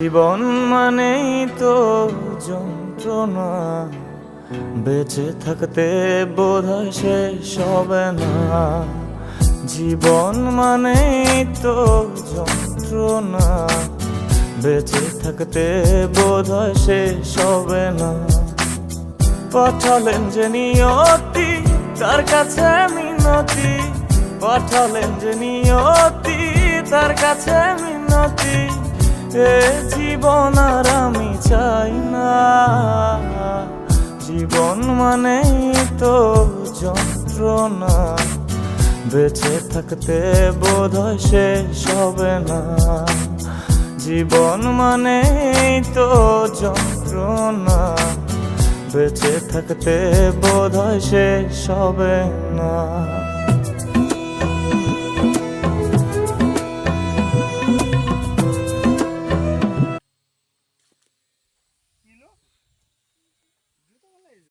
জীবন মানেই তো যন্ত্রণা, বেঁচে থাকতে বোধহয় শেষ হবে না। জীবন মানেই তো যন্ত্রণা, বেঁচে থাকতে বোধহয় শেষ হবে না। পাঠালেন যে নিয়তি, তার কাছে মিনতি, পাঠালেন যে নিয়তি, তার কাছে মিনতি। এ জীবন আর আমি চাই না। জীবন মানেই তো যন্ত্রণা, বেঁচে থাকতে বোধহয় শেষ হবে না। জীবন মানেই তো যন্ত্রণা, বেঁচে থাকতে বোধহয় শেষ হবে না।